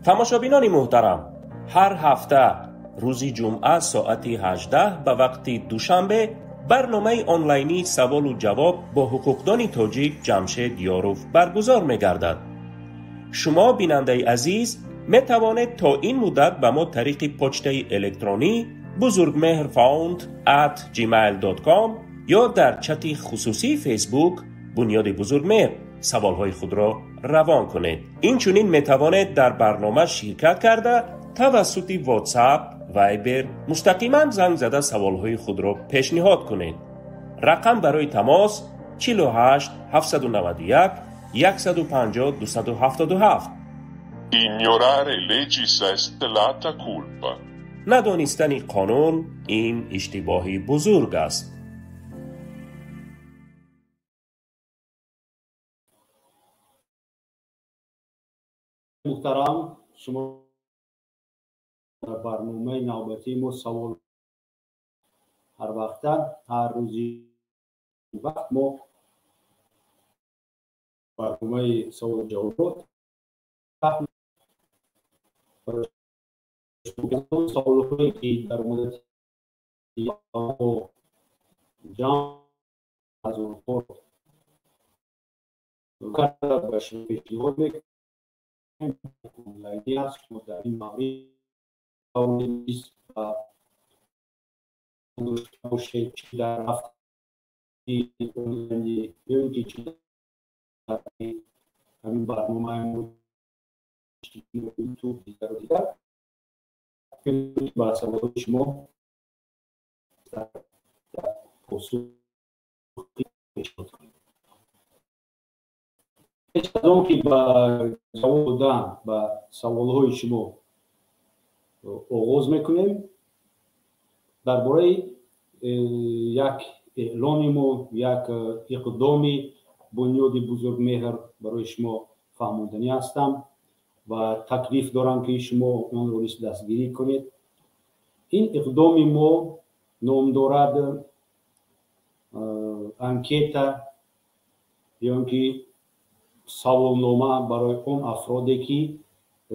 تماشابینان محترم، هر هفته روزی جمعه ساعت 18 به وقت دوشنبه برنامه آنلاینی سوال و جواب با حقوقدان تاجیک جمشید یاروف برگزار می گردد. شما بیننده عزیز می توانید تا این مدت به ما طریق پوسته الکترونی buzurgmehrfound@gmail.com یا در چت خصوصی فیسبوک بنیاد بزرگمهر سوالهای خود را روان کنید. این چنین می توانید در برنامه شرکت کرده توسط واتساپ، وایبر مستقیما زنگ زده سوالهای خود را پیشنهاد کنید. رقم برای تماس 48 791 150 277. Ignorare leggi est lata culpa. ندانستن قانون این اشتباهی بزرگ است. محترم، شما در برنامه نوبتی ما سوال هر وقت هر روزی وقت ما برنامه سوال جواب سوالهایی که در مورد جان از اونها کرده باشه پیشنهاد میکنم. آنلاینی هست شما در این مورد توانید باشه چی در هفته آنلاینی یا چی در همین برنامه یوتیوب دیگر و دیگر با سوال شما در پاسخ پیشنهاد کنید. از اون که با جواب دادن با سوالهای شما آغاز میکنیم، درباره یک اعلان ما، یک اقدامی بنیاد بزرگمهر برای شما فهماندنی هستم و تکلیف دارم که شما اون رو دستگیری کنید. این اقدام ما نام دارد انکیتا یا که سوالنامه برای اون افرادی که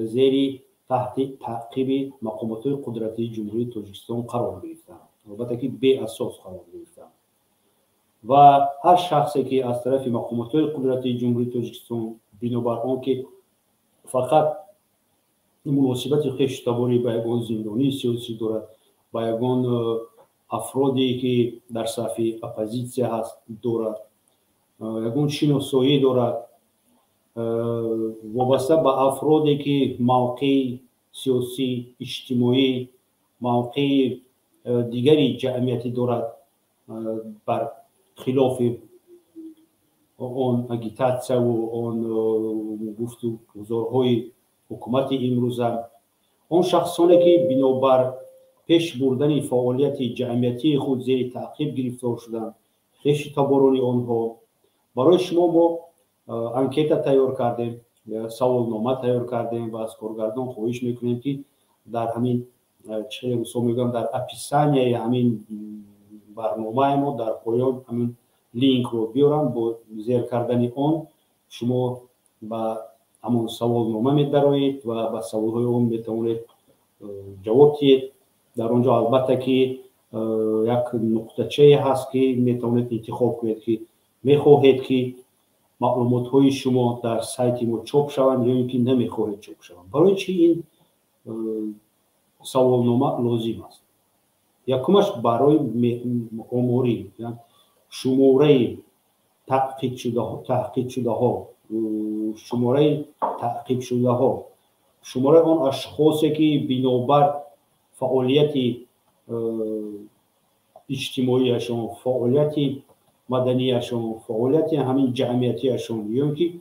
زیر تحت تعقیب مقامات قدرتی جمهوری تاجیکستان قرار گرفتند، البته که بی اساس قرار گرفتند و هر شخصی که از طرف مقامات قدرتی جمهوری تاجیکستان بنابر آنکه فقط مناسبت خویش تباری با یگان زندانی سیاسی دارد، با یگان افرادی که در صف اپوزیسیون هست دارد، یگان شناسایی دارد وابسته به افرادی که موقع سیاسی اجتماعی موقع دیگری جمعیتی دارد بر خلاف آن اگیتاسیا و آن گفتگوهای حکومت امروزه، آن شخصانی که بنابر پیش بردن فعالیت جمعیتی خود زیر تعقیب گرفتار شدند، خویش تباران آنها برای شما ما انکیتا تیار کردیم، سوالنامه تیار کردیم و از کارگردان خواهش میکنیم که در همین چه رسوم میگم در اپیسانی همین برنامه ما در پایان همین لینک رو بیارم، با زیر کردن آن شما با همون سوالنامه میدارید و با سوالهای اون میتونید جواب دهید. در اونجا البته که یک نقطه‌چه هست که میتونید انتخاب کنید که میخواهید که معلومات های شما در سایت ما چاپ شوند یا اینکه نمیخواهید چاپ شوند. برای چی این سوالنامه لازم است؟ یکمش برای آماری، شماره تحقیق شده ها، شماره تعقیب شده ها، شماره آن اشخاصی که بنابر فعالیت اجتماعیشون، فعالیت مدنیشون، فعالیت همین جمعیتیشون یا که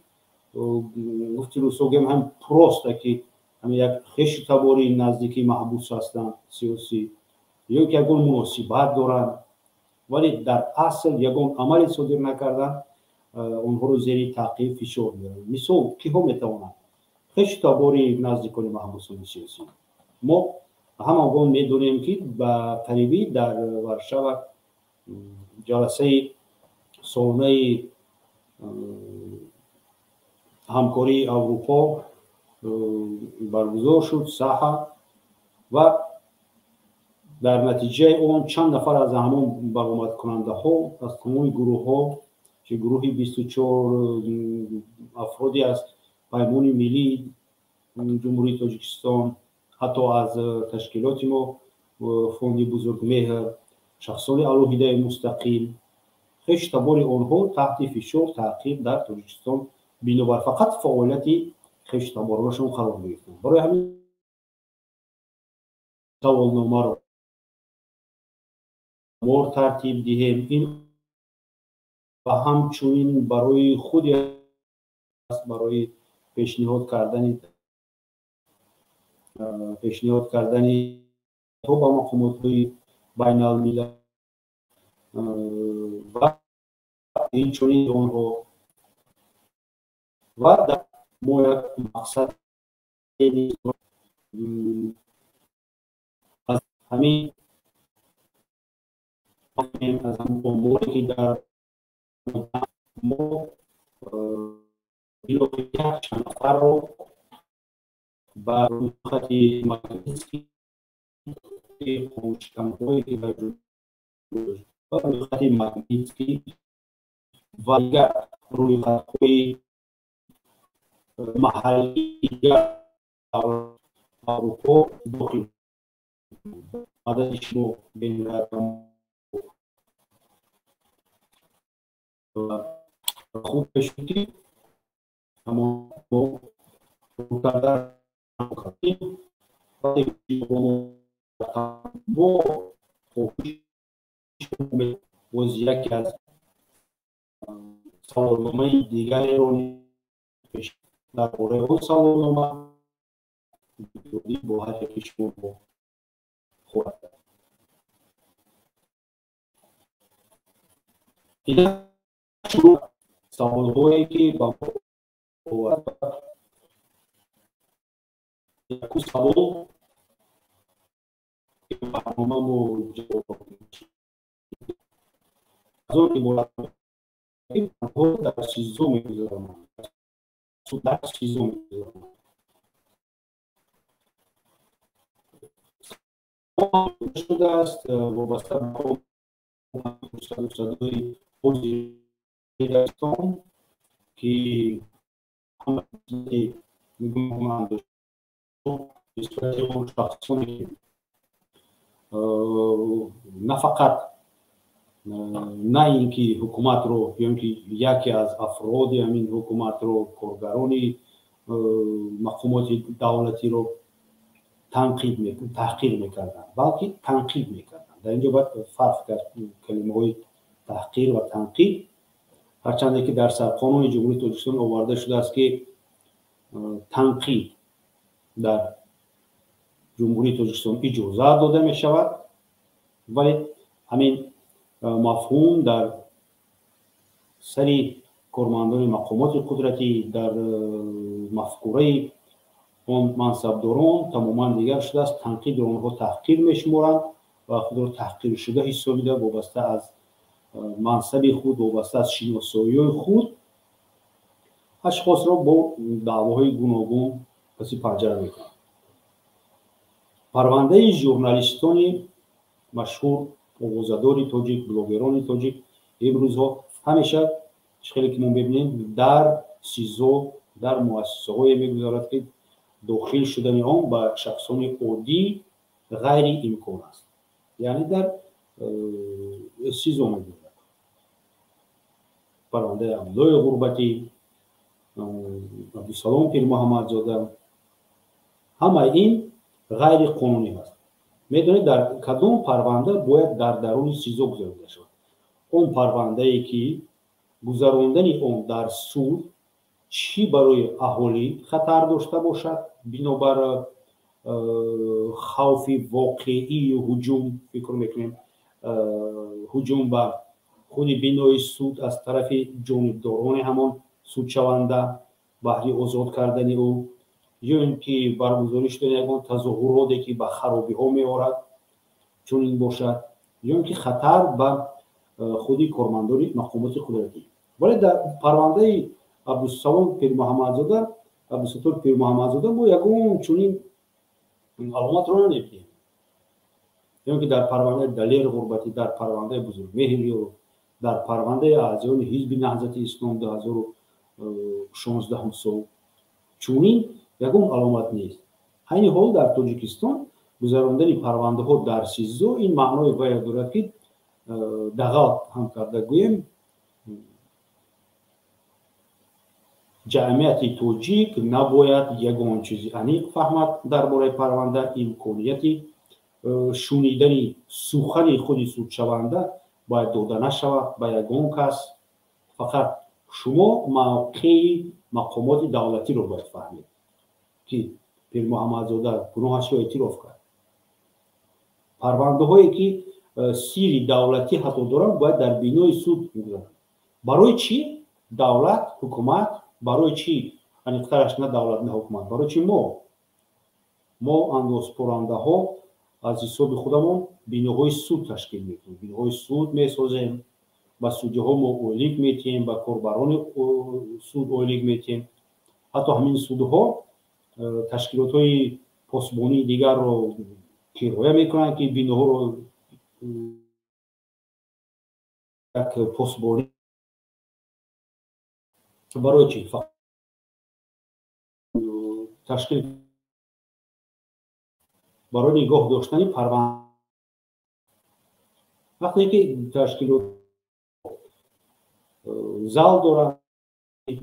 گفتی رو سوگم هم پروسته که همین یک خیش تباری نزدیکی محبوس هستن سیاسی یا که یکون مناسبت دارن ولی در اصل یکون عملی صادر نکردن، اونها رو زیر تعقیب فشار میارن. مثال کی ها میتوانند؟ خیش تباری نزدیکان محبوسان سیاسی. ما همون میدونیم که با قریبی در ورشو جلسه سالانه همکاری اروپا برگزار شد ساحه و در نتیجه اون چند نفر از همون برآمد کننده ها از تمام گروه ها که گروهی 24 افرادی از پیمان ملی جمهوری تاجیکستان، حتی از تشکیلات ما فوند بزرگمهر، شخصان الهیده مستقل، خیش تبار آنها تحت فشار تعقیب در تاجیکستان بنابر فقط فعالیت خیش تبارشون قرار گرفتن. برای همین سوالنامه را مور ترتیب دهیم این و همچنین برای خود برای پیشنهاد کردن تو با مقامات بین الملل و این چنین اونها و در موید مقصد از همین از همون اموری که در ما بیلوی چند نفر رو با روی خطی مگنیتسکی خوشتمهایی که با روی خطی مگنیتسکی و دیگر روی خطی محلی اروپا داخل عددش رو بین خوب بشوتی اما با کردن با خوش یکی از سوالنامه دیگری رو در باره اون سوالنامه با هر یکیش رو خواهد داد. این سوالهایی که با یک سوال که برنامه رو جواب میشه از اون که باید در سیزو میگذارم در سیزو میگذارم شده است وابسته به صدای وزیرستان که همه میگویم نسبت اون شخصانی نه فقط نه اینکه حکومت رو یا اینکه یکی از افراد همین حکومت رو کارگرانی مقامات دولتی رو تحقیر میکردن بلکه تنقید میکردن. در اینجا باید فرق کرد کلمه های تحقیر و تنقید، هرچند که در سرقانون جمهوری تاجیکستان آورده شده است که تنقید در جمهوری تاجیکستان اجازه داده می شود، ولی همین مفهوم در سری کارمندان مقامات قدرتی در مفکوره اون منصبداران تماما دیگر شده است. تنقید آنها تحقیر میشمارند و خود را تحقیر شده حسابیده وابسته از منصب خود، وابسته از شناسایی خود اشخاص را با دعواهای گوناگون پس پنجره میکنند. پرونده ژورنالیستان مشهور، آوازه‌دار تاجیک، بلاگران تاجیک امروزها همیشه خیلی که ما ببینیم در سیزو در مؤسسه های میگذارد که داخل شدن آن با شخصان عادی غیر امکان است، یعنی در سیزو میگذارد. پرونده عبدالله غربتی، عبدالسلام پیر محمدزاده، همه این غیر قانونی است. میدونید در کدام پرونده باید در درون سیزو گذارده شود؟ اون پرونده ای که گذراندن اون در سود چی برای اهالی خطر داشته باشد بنابر خوف واقعی و هجوم، فکر میکنیم هجوم به خود بنای سود از طرف جانبداران همان سودشونده بهره آزاد کردن او، یا اینکه برگزاری شدن یگان تظاهراتی که به خرابی ها میآورد چون این باشد، یا اینکه خطر به خودی کارمندان مقامات قدرتی. ولی در پرونده عبدالسلام پیر محمدزاده عبدالستار پیر محمدزاده ما یکون چونین علامت رو نمیدیم، یعنی که در پرونده دلیر غربتی، در پرونده بزرگمهری و در پرونده اعضای حزب نهضت اسلام 2016 سال چونین یکون علامت نیست. همین حال در تاجیکستان گذراندن پرونده ها در سیزو این معنای باید دارد که دغل هم کرده گویم جمعیت توجیک نباید یگان چیزی انیق فهمد درباره پرونده. امکانیتی شنیدن سخن خود سودشونده باید داده نشود به یگان کس. فقط شما موقع مقامات دولتی رو باید فهمید که پیر محمدزاده گناهش رو اعتراف کرد. پرونده هایی که سیری دولتی حتی دارن باید در بینای سود میگذارن. برای چی دولت حکومت، برای چی انیقترش نه دولت نه حکومت، برای چی ما اندازپرنده ها از حساب خودمون بیناهای سود تشکیل میکنیم، بیناهای سود میسازیم، با سودی ها ما اولیگ میتیم، با کاربران سود اولیگ میتیم. حتی همین سودها تشکیلات های پاسبانی دیگر رو کرایه میکنن که بیناها رو یک پاسبانی. برای چی؟ تشکیل برای نگاه داشتن پرونده. وقتی که تشکیلات زال دارن،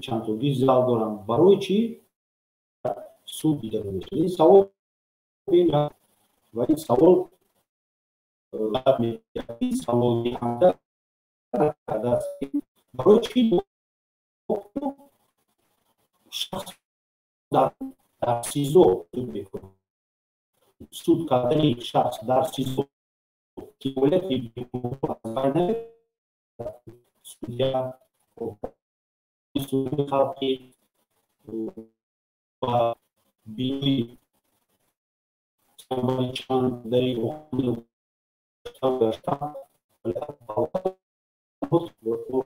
چند تا زال دارن، برای چی سود دیده میشه؟ این سوال بین و این سوال میکنه برای چی شخص در سیزو سود میکنه؟ سود کردن یک شخص در سیزو که ولتی بکنه سودیا سود خلقی و بیوی سامانچان داری اخوانی داشتن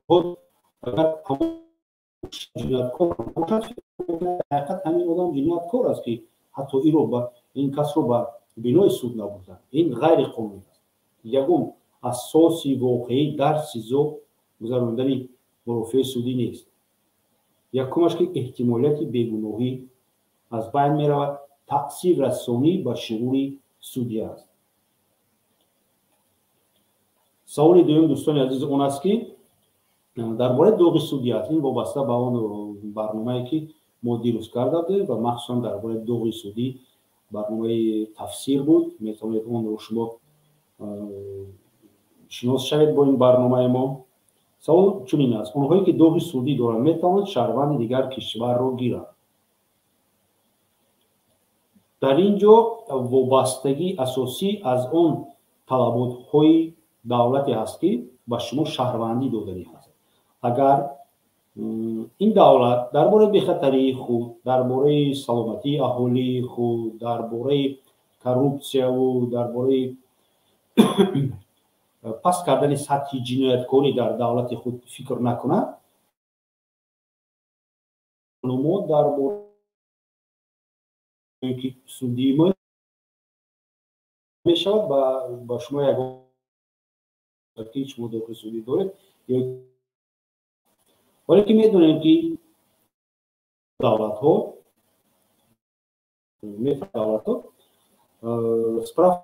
خود اگر همون جنایتکار حقیقت همین آدم جنایتکار است که حتی این کس رو به بینای سود نبردن. این غیر قانونی است. یکم اساسی واقعی در سیزو گذراندن مرافع سودی نیست. یکمش که احتمالیت بیگناهی از بین می رود، تأثیر رسانی به شعور سودی است. سوال دوم دوستان عزیز اون است که درباره داغ سودیت، این وابسته به اون برنامه‌ای که ما دیروز کرده بودیم و مخصوصا درباره داغ سودی برنامه تفسیر بود. میتونید اون رو شما شناس شوید با این برنامه ما. سوال چنین است: اونهایی که داغ سودی دارند میتوانند شهروند دیگر کشور رو گیرند؟ در اینجا وابستگی اساسی از اون طلبات‌های دولتی هست که به شما شهروندی دادنی هست. اگر این دولت درباره بخطری خود، درباره سلامتی اهالی خود، درباره کروپسیا و درباره پس کردن سطح جنایتکاری در دولت خود فکر نکنه، ما درباره که سودی ما میشود با شما یک هیچ مدت سودی داره، ولی که میدونیم که دولت ها سپراف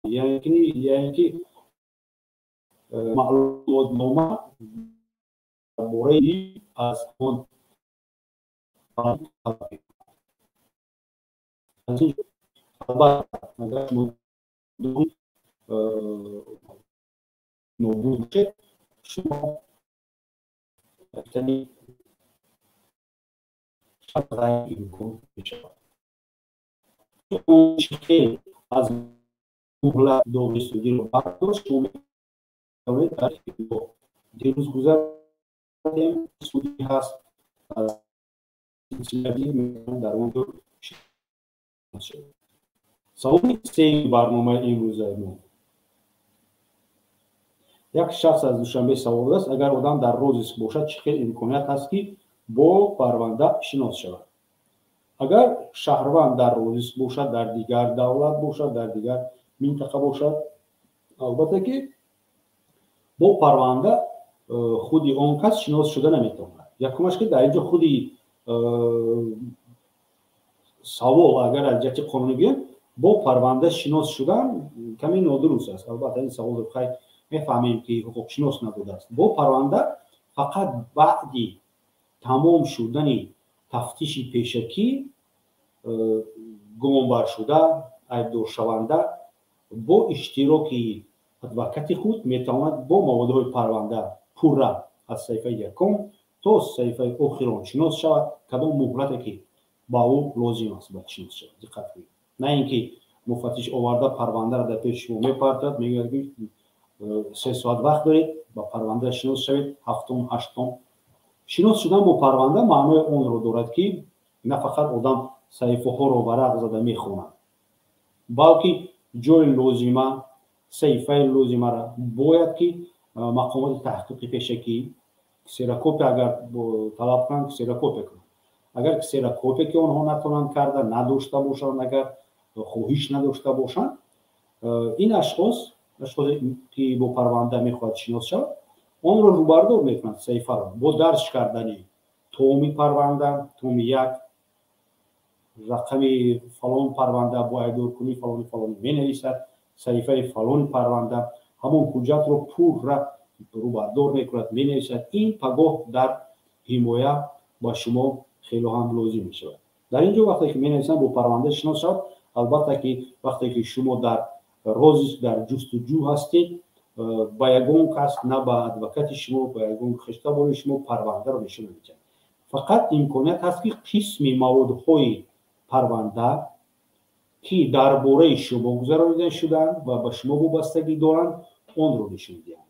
یعنی که معلومات نامه درباره از اون نوبوده شما یعنی شب رای امکان بشود. اون که از مهلت داغ سودی رو برداشت شما میتونید دیروز گذردیم سودی هست از سلسله میتونید در اون دور شد. سوال سه برنامه امروز ما: یک شخص از دوشنبه سوال است: اگر آدم در روز باشد چه خیلی امکانیت هست که با پرونده شناس شود؟ اگر شهروند در روزیس باشد، در دیگر دولت باشد، در دیگر منطقه باشد، البته که با پرونده خودی اون کس شناس شده نمیتواند. یکمش که در اینجا خودی سوال اگر از جهت قانونی بیایم با پرونده شناس شدن کمی نادرست است. البته این سوال رو خیلی میفهمیم که حقوق شناس نبوده است. با پرونده فقط بعدی تمام شدن تفتیش پیشکی گمانبر شده ایبدار شونده با اشتراک ادوکات خود میتواند با موادهای پرونده پوره از صفحه یکم تا صفحه آخران شناس شود کدام مهلتی که با او لازم است باید شناس شود. دقت کنید، نه اینکه مفتش آورده پرونده را در پیش شما میپرتد میگه که 3 ساعت وقت دارید با پرونده شناس شوید. هفتم هشتم شناس شدن با پرونده معنای اون رو دارد که نه فقط آدم صحیفه ها رو ورق زده میخواند، بلکه جای لازمه صحیفه لازمه را باید که مقامات تحقیق پیشکی کسیراکوپی اگر طلب کنند کسیراکوپی کنند. اگر کسیراکوپی که آنها نتوانند کرده نداشته باشند، اگر خواهش نداشته باشند، این اشخاص که با پرونده میخواد شناس شود اون رو روبردار میکنند. صحیفه را با درج کردن تومی پرونده، تومی یک رقم فلان پرونده با ایدار کنی فلان فلان مینویسد، صحیفه فلان پرونده همون حجت رو پور را روبردار میکند مینویسد. این پگاه در حمایه با شما خیلی هم لازم میشود. در اینجا وقتی که مینویسن با پرونده شناس شود، البته که وقتی که شما در روز در جستجو هستید با یگان کس نه با ادوکات شما با یگان خشته بار شما پرونده رو نشون میدید. فقط امکانیت هست که قسم موادهای پرونده که درباره شما گذرانیده شدن و به شما وابستگی دارند اون رو نشون میدن.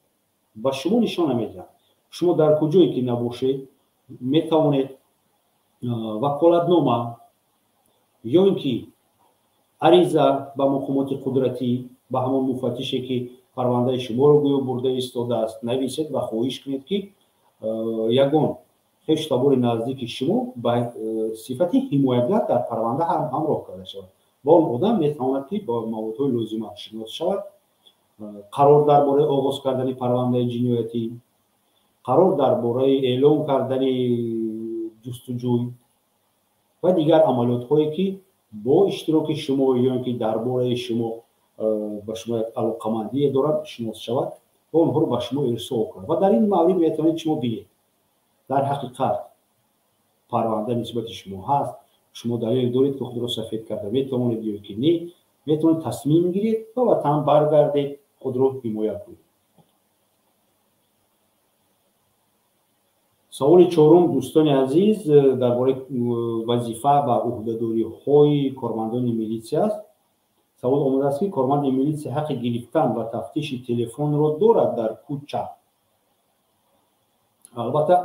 با شما نشان نمیدن. شما در کجایی که نباشید میتوانید وکالتنامه یا اینکه عریضه به مقامات قدرتی به همون مفتشی که پرونده شما رو گویا برده ایستاده است نویسید و خواهش کنید که یگان خشتبار نزدیک شما به صفت حمایتگر در پرونده همراه کرده شود. با اون آدم میتواند که با موادهای لازمه شناس شود. قرار درباره آغاز کردن پرونده جنایتی، قرار درباره اعلام کردن جستجوی و دیگر عملیات هایی که با اشتراک شما یا اینکه درباره شما به شما علاقه‌مندی دارد شناس شود و اونها رو به شما ارسال کنند. و در این مورد میتوانید شما بگید در حقیقت پرونده نسبت شما هست، شما دلیل دارید که خود را سفید کرده میتوانید یا که نه، میتوانید تصمیم گیرید و وطن برگردید خود را حمایت کنید. سوال چهارم دوستان عزیز درباره وظیفه و عهده‌داری‌های کارمندان میلیسیا است. سوال آمده است که کارمند میلیسیا حق گرفتن و تفتیش تلفن را دارد در کوچه؟ البته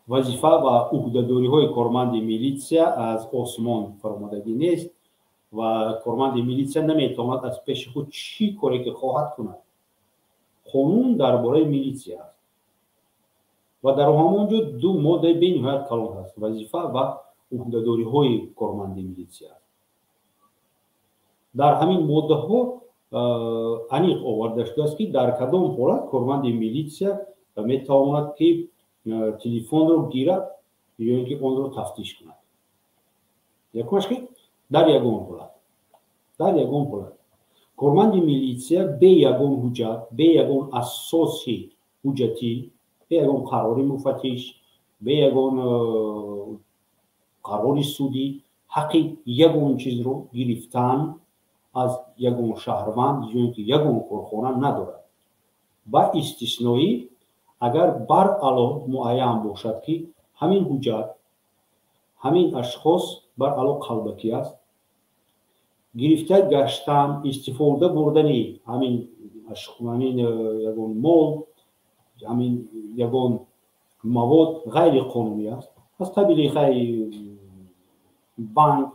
وظیفه و عهده‌داری‌های کارمند میلیسیا از آسمان فرامدگی نیست و کارمند میلیسیا نمیتواند از پیش خود چی کاری که خواهد کند. قانون درباره میلیسیا است و در همونجا دو ماده بین‌نهایت کلان است: وظیفه و عهده‌داری‌های کارمند میلیسیا است. در همین ماده ها انیق آورده شده است که در کدام حالت کارمند میلیسیا میتواند که تلفن رو گیرد یا اینکه اون رو تفتیش کند. یکمش که در یگان حالت کارمند میلیسیا به یگان حجت، به یگان اساسی حجتی، به یگان قراری مفتش، به یگان قراری سودی حق یگان چیز رو گرفتن از یگان شهروند یا اینکه یگان کارخانه ندارد. با استثنایی اگر بر علاوه معین باشد که همین حجت همین اشخاص بر علاوه قلبکی است، گرفته گشتن استفاده بردن همین یگان مال، همین یگان مواد غیر قانونی است. از طریق بانک،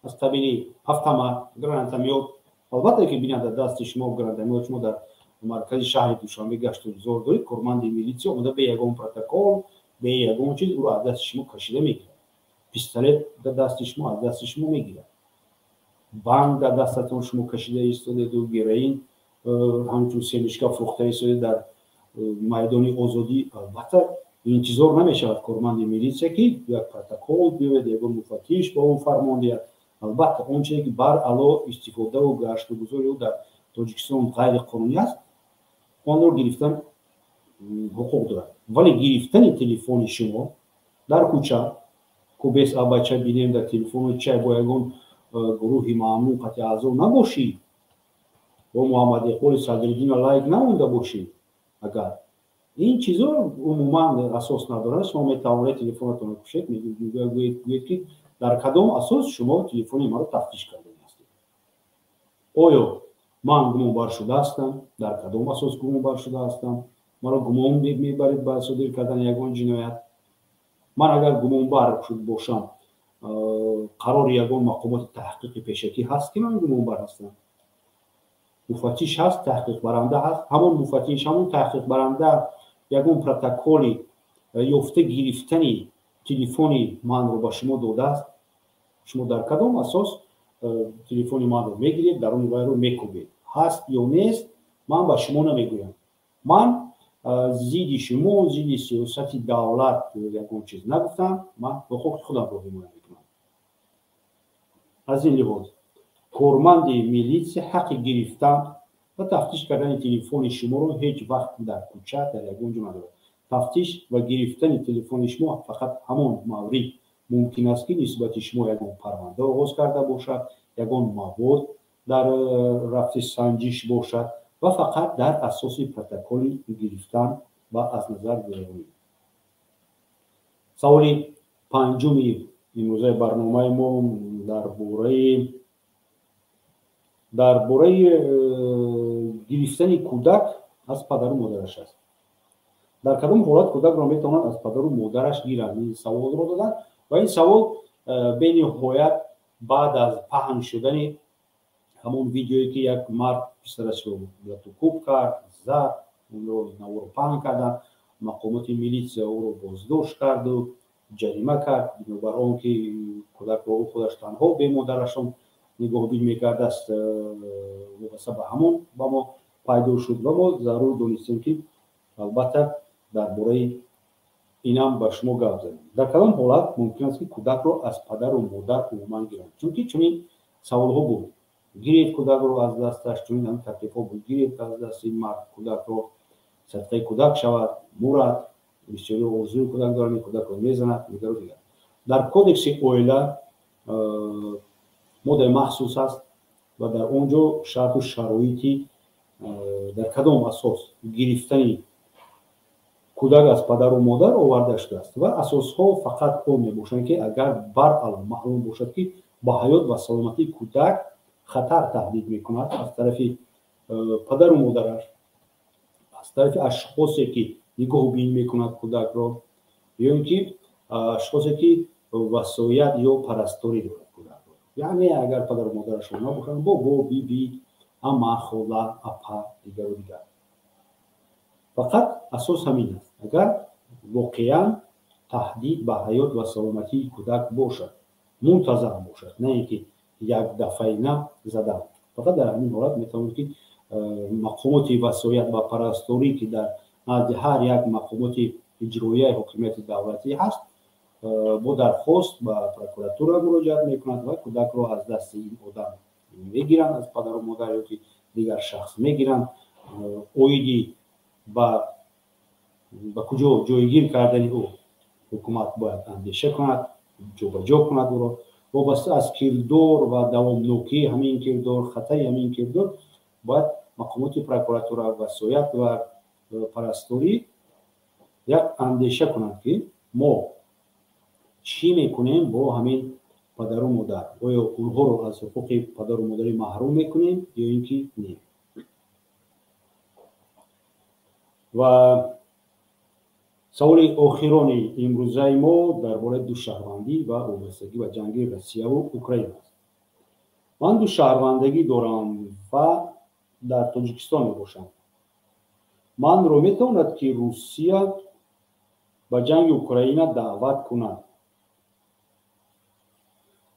از طریق автомат گرانتمیات. البته که بیننده دست شما گرانتمیات شما در مرکز شهر دوشنبه گشت و زور دارید، کارمند میلیسیا اومده به یگان پروتکل به یگان چیز او را از دست شما کشیده میگیرد. پیستولت در دست شما از دست شما میگیرن. بانک در دستتون شما کشیده ایستاده و گیرین همچون سیمشکا فروخته ایستاده در میدان آزادی. البته انتظار نمیشود کارمند میلیسیا که یک پروتکل بیاید یک مفتش با اون فرمانده. البته اون چیزی که بر علاوه استفاده و گشتگذاری او در تاجیکستان غیر قانونی است آن را گرفتن حقوق دارد. ولی گرفتن تلفن شما در کوچه کوبس بچه بینیم در تلفن چه با یگان گروه ممنوع قطع اعضا نباشید با محمد اقبال صدرالدین لایق نمونده باشید. اگر این چیزا عموما اساس نداره شما میتوانید تلفنتون رو کشید میگوید که در کدام اساس شما تلفن ما رو تفتیش کرده هستید. آیا من گمان بر شده هستم؟ در کدام اساس گمان بر شده هستم؟ مرا گمان میبرید به صادر کردن یگان جنایت؟ من اگر گمان بر شده باشم قرار یگان مقامات تحقیق پیشکی هست که من گمان بر هستم. مفتش هست، تحقیق برنده هست. همون مفتش همون تحقیق برنده یگان پروتکلی یافته گرفتنی تلفنی من رو به شما داده است. شما در کدام اساس تلفن من رو میگیرید در اون رو میکوبید؟ هست یا نیست من به شما نمیگویم. من زیدی شما زیدی سیاست دولت یکون چیز نگفتم. من حقوق خودم رو حمایت میکنم. از این لحاظ کارمند میلیسیا حق گرفتن و تفتیش کردن تلفن شما رو هیچ وقت در کوچه در یگان جا نداره. تفتیش و گرفتن تلفن شما فقط همون مورد ممکن است که نسبت شما یگان پرونده آغاز کرده باشد، یگان مواد در رفت سنجش باشد و فقط در اساس پروتکل گرفتن و از نظر گرفتن. سوال پنجم امروزه برنامه ما درباره گرفتن کودک از پدر و مادرش است. در کدام حالت کودک را میتواند از پدر و مادرش گیرند؟ این سوال را دادن و این سوال به نهایت بعد از پهن شدن همون ویدیویی که یک مرد پسرش رو کوب کرد، زد، اون رو نوار پهن کردن، مقامات میلیسیا او رو بازداشت کرد و جریمه کرد بنابر آنکه کودک رو خودش تنها به مادرشون نگاهبین میکرد است واسه به همون با ما پیدا شد و ما ضرور دانستیم که البته درباره اینم به شما گپ زدیم. در کدام حالت ممکن است که کودک رو از پدر و مادر عموما گیرند؟ چون که چنین سوال ها بود. گیرید کودک رو از دستش، چون هم تکلیف ها بود. گیرید از دست این مرد کودک رو صدقه کودک شود، مورد بسیاری آرزوی کودک دارن کودک رو میزند دیگر و دیگر. در کودکس اویلا ماده محسوس است و در اونجا شرط و شرایطی در کدام اساس گرفتن کودک از پدر و مادر آورده شده است و اساس ها فقط اون میباشند که اگر برعلاوه معلوم باشد که با حیات و سلامتی کودک خطر تهدید میکند از طرف پدر و مادرش، از طرف اشخاصی که نگاه بین میکند کودک را، یا اینکه اشخاصی که وصایت یا پرستاری دارد کودک را. یعنی اگر پدر و مادرش نباشند بابا، بی، اما، خاله، اپا دیگر و دیگر. فقط اساس همین است. اگر واقعا تهدید به حیات و سلامتی کودک باشد، منتظر باشد، نه اینکه یک دفعه نه زده، فقط در همین حالت میتوانید که مقامات وصایت و پرستاری که در نزد هر یک مقامات اجرایی حکومت دولتی هست با درخواست به پروکراتور مراجعه میکنند و کودک را از دست این آدم میگیرند، از پدر و مادر یا دیگر شخص میگیرند. اویدی با کجا جایگیر کردن او حکومت باید اندیشه کند، جابجا کند او را وابسته از کردار و دوامناکی همین کردار، خطر همین کردار باید مقامات پروکراتور و وصایت و پرستاری یک اندیشه کنند که ما چی میکنیم با همین پدر و مادر. آیا اونها رو از حقوق پدر و مادری محروم میکنیم یا اینکه نه؟ و سوال آخران امروزه ما درباره دو شهروندی و وابستگی و جنگ روسیه و اوکراین است. من دو شهروندگی دارم و در تاجیکستان میباشم. من رو میتواند که روسیه به جنگ اوکراین دعوت کند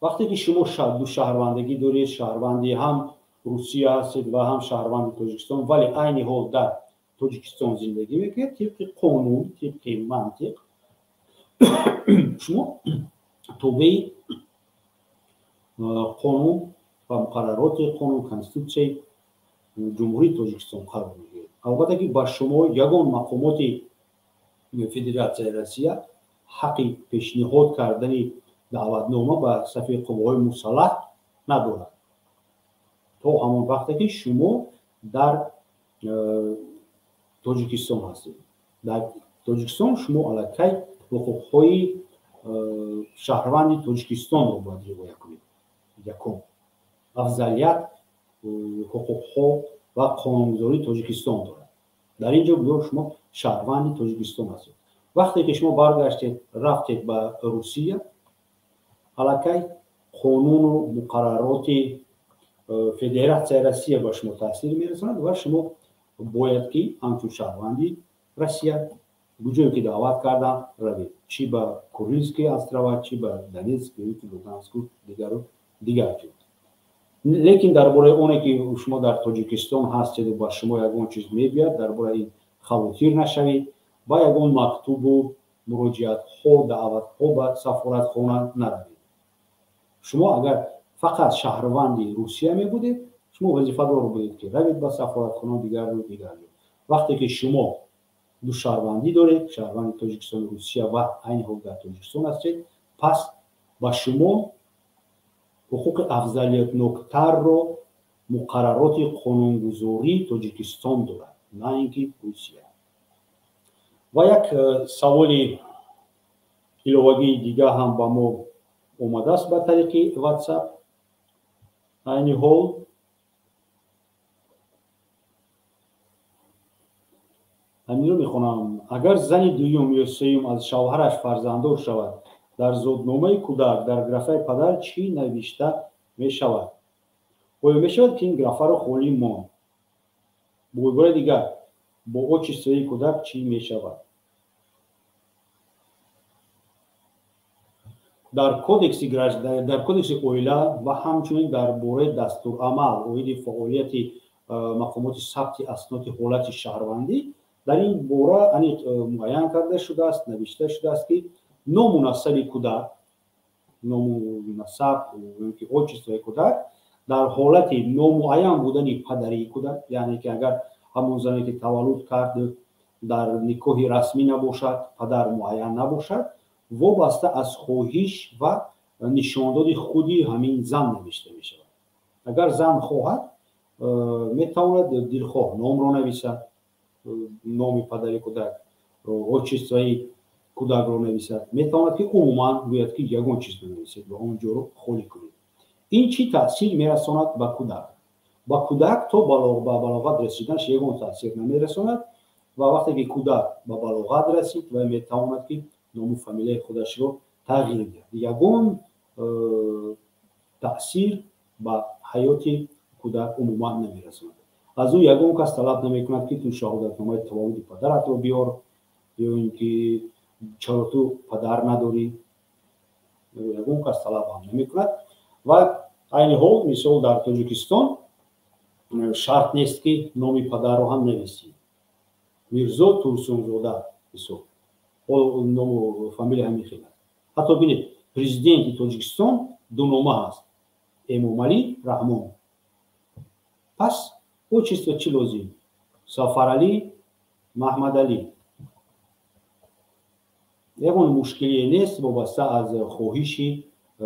وقتی که شما دو شهروندگی دارید، شهروندی هم روسیه هستید و هم شهروند تاجیکستان، ولی عین حال در تاجیکستان زندگی میکنید، طبق قانون، طبق منطق شما تابع قانون و مقررات قانون کنستیتوسیای جمهوری تاجیکستان قرار میگیرید. البته که با شما یگان مقامات فدراسیون روسیه حق پیشنهاد کردن دعوتنامه به صفحه قوای مسلح ندارد تا همان وقتی که شما در تاجیکستان هستید. در تاجیکستان شما علیه حقوق‌های شهروند تاجیکستان رو باید رعایت کنید. یکم افضلیت حقوق‌ها و قانونگذاری تاجیکستان دارد. در اینجا بگویم شما شهروند تاجیکستان هستید. وقتی که شما برگشتید رفتید به روسیه، علیه قانون و مقررات فدراسیون روسیه به شما تاثیر میرساند و شما باید که همچون شهروندی روسیه بجایی که دعوت کردن روید، چی به کورلیسکی استراوا، چی به دنیتسک، لوگانسک و دیگر جا. لیکن درباره اونی که شما در تاجیکستان هستید و با شما یگان چیز میبید، درباره این خواطر نشوید، با یگان مکتوب و مراجعت ها، دعوت ها به سفارت خانه نروید. شما اگر فقط شهروندی روسیه می بودید، شما وظیفه دار بودید که روید به سفارت خانه دیگر رو دیگر رو. وقتی که شما دو شهروندی دارید، شهروند تاجیکستان روسیه و عین حال در تاجیکستان هستید، پس با شما حقوق افضلیت‌ناکتر رو مقررات قانونگذاری تاجیکستان دارد، نه اینکه روسیه. و یک سوال علاوه‌ای دیگه هم با ما اومده است به طریق واتساپ. عین حال همین رو میخونم: اگر زن دوم یا سوم از شوهرش فرزنددار شود، در زادنامه کودک در گرفه پدر چی نوشته می شود؟ آیا می شود که این گرفه رو خالی ماند؟ بار دیگر با اوچیستوی کودک چی می شود؟ در کودکس اویله و همچنین در باره دستور عمل اوید فعالیت مقامات ثبت اسناد حالت شهروندی در این باره معین کرده شده است، نوشته شده است که نامناسب کودک، نامناسب که اوچیستوی کودک در حالت نامعین بودن پدری کودک، یعنی که اگر همون زنی که تولد کرد در نکاح رسمی نباشد، پدر معین نباشد، وابسته از خواهش و نشانداد خودی همین زن نوشته می شود. اگر زن خواهد می تواند دلخواه نام را نویسد، نام پدری کودک، اوچیستوی کودک را نویسد، می تواند که عموما باید که یگان چیز بنویسید و اونجا رو خالی کنید. این چی تاثیر می رساند به کودک؟ با کودک تا بلاغت رسیدنش یگان تاثیر نمی رساند و وقتی که کودک به بلاغت رسید و می تواند که نام فامیلی خودش رو تغییر دهد، یگان تاثیر به حیات کودک عموما نمی رساند. از او یگان کس طلب نمی کند که تو شهادتنامه تولد پدرت رو بیار، یا اینکه چرا تو پدر نداری، یگان کس طلب هم نمی کند. و عین حال مثال در تاجیکستان شرط نیست که نام پدر رو هم نویسی. میرزا تورسونزاده مثال نام فامیلی هم میخواد. حتی ببینید پرزیدنت تاجیکستان دو نامه هست: امامعلی، رحمان. پس او چیست چی لازم؟ سفرعلی، محمدعلی. یگان مشکلی نیست، وابسته از خواهش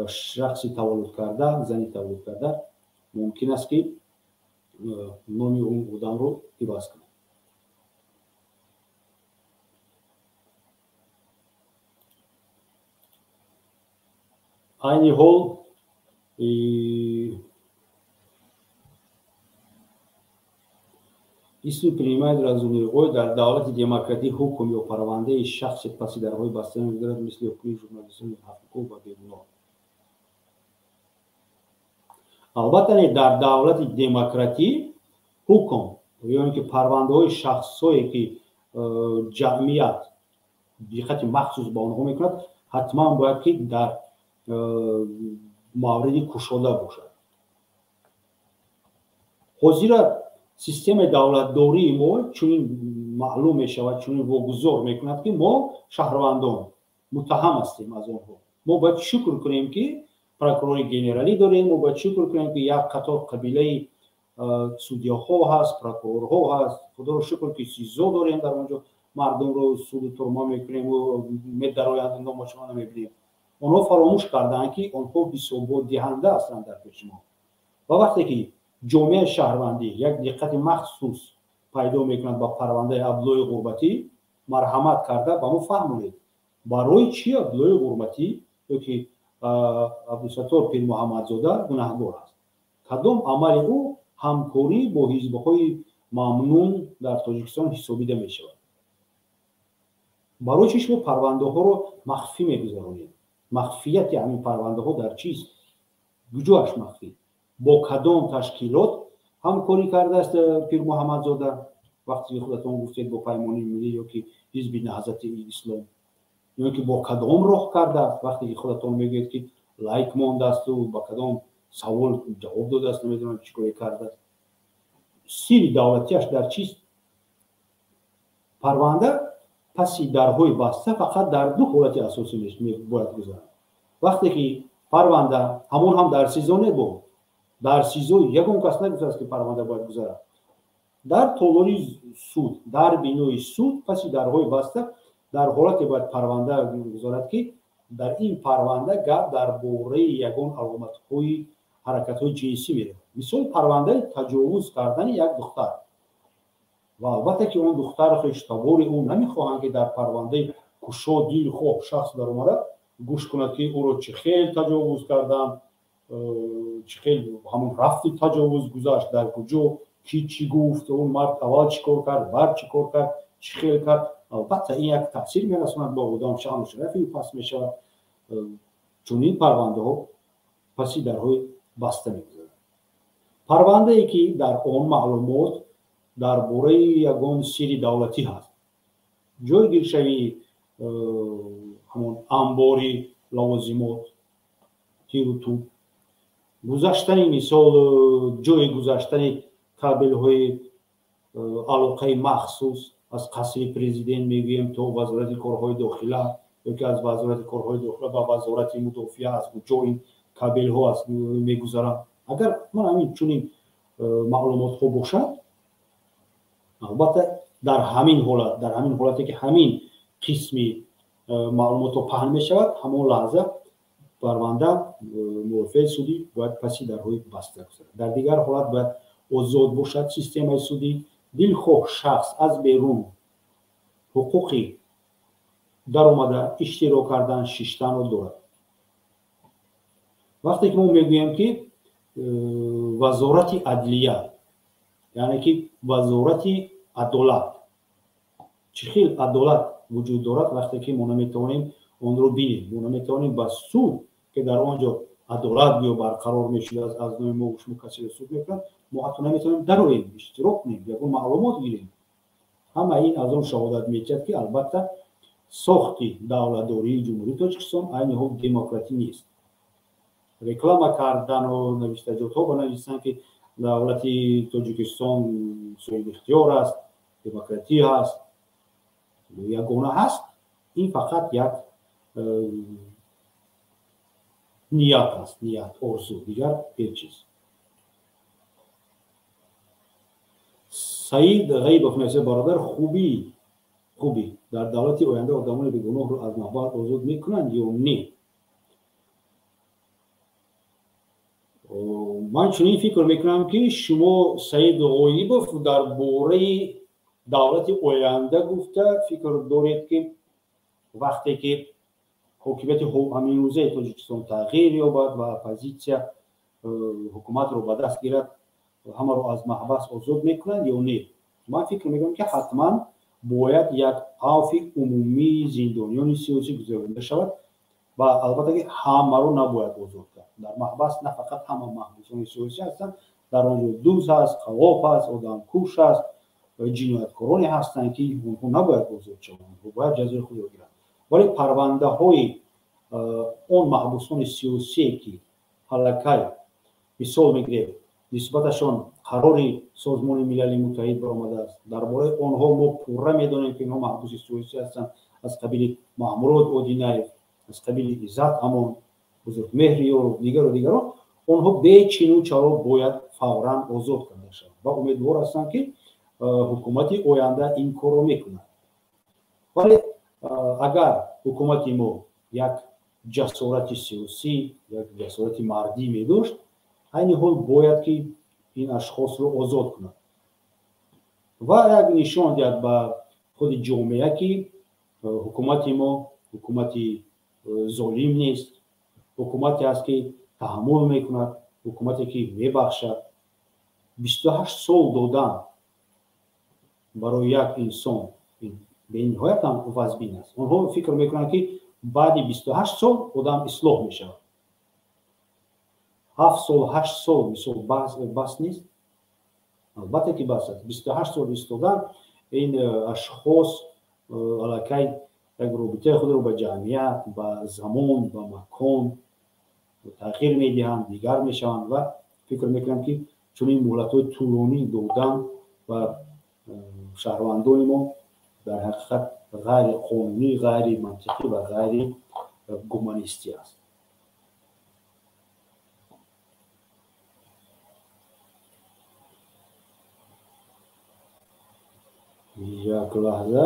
شخصی تولد کرده، زنی تولد کرده ممکن است که نام اون آدم رو عوض کنه. عین حال اسم принимает разумную роль در دولت دموکراتی حکم یا پرونده شخص پس درهای بسته می‌گیرد، مثل حکومت ژورنالیسم حقوق و بیگناه. البته در دولت دموکراتی حکم یا اینکه پرونده های شخصایی که جمعیت دقت مخصوص به آنها میکند، حتما باید که در мавриди кушода бошад. ҳозира системаи давлатдории мо чунин маълум мешавад, чунин вогузор мекунад ки мо шаҳрвандон муттаҳам ҳастем аз онҳо. мо бояд шукр кунем ки прокурори генералӣ дорем, мо бояд шукр кунем ки як қатор қабилаи судьёҳо ҳаст, прокурорҳо ҳаст. худоро шукр ки сизо дорем, дар онҷо мардумро суду турма мекунему, медароянд, номашона намебинем. онҳо фаромӯш карданд ки онҳо ҳисоботдиҳанда ҳастанд дар пеши мо. ва вақте ки ҷомеаи шаҳрвандӣ як диққати махсус пайдо мекунад ба парвандаи Абдуллои Ғурбатӣ, марҳамат карда ба мо фаҳмонед барои чӣ Абдуллои Ғурбатӣ ёки Абдусаттор Пирмуҳаммадзода гунаҳгор аст. кадом амали ӯ ҳамкорӣ бо ҳизбҳои мамнун дар Тоҷикистон ҳисобида мешавад. барои чӣ шумо парвандаҳоро махфӣ мегузаронед? махфияти ҳамин парвандаҳо дар чист? куҷоаш махфӣ? бо кадом ташкилот ҳамкорӣ кардааст Пирмуҳаммадзода? вақте ки худатон гуфтед бо Паймони Миллӣ ёки ҳизби Наҳзати Ислом, ёки бо кадом роҳ кардааст? вақте ки худатон мегӯед ки лайк мондаасту ба кадом савол ҷавоб додааст, намедонам чӣ коре кардааст. сири давлатиаш дар чист? парванда паси дарҳои баста фақат дар ду ҳолати асосӣ бояд гузарад. вақте ки парванда ҳамон ҳам дар СИЗО небуд, дар СИЗО ягон кас нагуфтааст ки парванда бояд гузарад. дар толори суд, дар бинои суд паси дарҳои баста дар ҳолате бояд парванда гузарад ки дар ин парванда гап дар бораи ягон аломатҳои ҳаракатҳои ҷинсӣ меравад. мисол парвандаи таҷовуз кардани як духтар. ва албатта ки он духтар хештабори ӯ намехоҳанд ки дар парвандаи кушо дилхоҳ шахс даромада гӯш кунад ки ӯро чӣ хел таҷовуз карданд, чӣ хел ҳамон рафти таҷовуз гузашт, дар куҷо, ки чӣ гуфт, он мард аввал чӣ кор кард, баъд чӣ кор кард, чӣ хел кард. албатта ин як таъсир мерасонад ба одам, шаъну шарафи паст мешавад. чунин парвандаҳо паси дарҳои баста мегузаранд. парвандае ки дар он маълумот дар бораи ягон сири давлатӣ ҳаст, ҷойгиршавии ҳамон амбори лавозимот, тиру туп, гузаштани мисол ҷои гузаштани кабелҳои алоқаи махсус аз қасри президент мегӯем то вазорати корҳои дохила ёки аз вазорати корҳои дохила ба вазорати мудофиа, аз куҷо ин кабелҳо мегузаранд. агар ман ҳамин чунин маълумотҳо бошад, албатта дар ҳамин ҳолате ки ҳамин қисми маълумотҳо паҳн мешавад, ҳамон лаҳза парванда мурофиаи судӣ бояд паси дарҳои баста гузарад. дар дигар ҳолат бояд озод бошад системаи судӣ. дилхоҳ шахс аз берун ҳуқуқи даромада иштирок кардан, шиштанро дорад. вақте ки мо мегӯем ки вазорати адлия, яъне ки вазорати адолат, чӣ хел адолат вуҷуд дорад, вақте ки мо наметавонем онро бинем, мо наметавонем ба суд ки дар он ҷо адолат биё барқарор мешуда аз номи мо шумо касиро суд мекунад, мо ҳатто наметавонем дароем, иштирок кунем, ягон маълумот гирем. ҳама ин аз он шаҳодат медиҳад ки албатта сохти давлатдории ҷумҳурии Тоҷикистон айни ҳол демократӣ нест. реклама кардану навиштаҷотҳо банависанд ки давлати Тоҷикистон соҳибихтиёр аст, демократӣ ҳаст, ягона ҳаст, ин фақат як ният аст, ният, орзу, дигар ҳеҷ чиз. Саид Ғайбов нависад бародар, хуби дар давлати оянда одамони бегуноҳро аз маҳбат озод мекунанд ё не? ман чунин фикр мекунам ки шумо Саид Ғоибов дар бораи давлати оянда гуфта фикр доред ки вақте ки ҳокимияти ҳамирӯзаи Тоҷикистон тағйир ёбад ва оппозитсия ҳукуматро ба даст гирад, ҳамаро аз маҳбас озод мекунанд ё не? ман фикр мекунам ки ҳатман бояд як авфи умумии зиндониёни сиёсӣ гузаронида шавад ва албатта ки ҳамаро набояд озод кард. дар маҳбас на фақат ҳама маҳбусони сиёсӣ ҳастанд, дар он ҷо дуз ҳаст, қалоп ҳаст, одамкуш ҳаст, ҷинояткороне ҳастанд ки онҳо набояд озод шаванд, бояд ҷазои худро гиранд. вале парвандаҳои он маҳбусони сиёсие ки ҳалакай мисол мегирем нисбаташон қарори созмони милали муттаҳид баромадааст. дар бораи онҳо мо пурра медонем ки инҳо маҳбуси сиёсӣ ҳастанд, аз қабили маҳмурод одинаев, аз қабили иззат амон, бузургмеҳри ёров, дигарон онҳо бечину чаро бояд фавран озод карда шаванд ва умедвор ҳастанд ки ҳукумати оянда ин корро мекунад. вале агар ҳукумати мо як ҷасорати сиёсӣ, як ҷасорати мардӣ медошт, айни ҳол бояд ки ин ашхосро озод кунад ва як нишон диҳад ба худи ҷомеа ки ҳукумати мо ҳукумати золим нест, ҳукумате аст ки таҳаммул мекунад, ҳукумате ки мебахшад. 28 сол додан барои як инсон бениҳоят ҳам вазбин аст. онҳо фикр мекунанд ки баъди 28 сол одам ислоҳ мешавад. 7 сол 8 сол мисол бас нест? албатта ки бас аст. 28 сол истодан ин ашхос аллакай як робитаи худро ба ҷамъият, ба замон, ба макон тағйир медиҳанд, дигар мешаванд ва фикр мекунам ки чунин муҳлатҳои тӯлонӣ додан ба шаҳрвандони мо дар ҳақиқат ғайриқонунӣ, ғайримантиқӣ ва ғайри гуманистӣ аст. як лаҳза.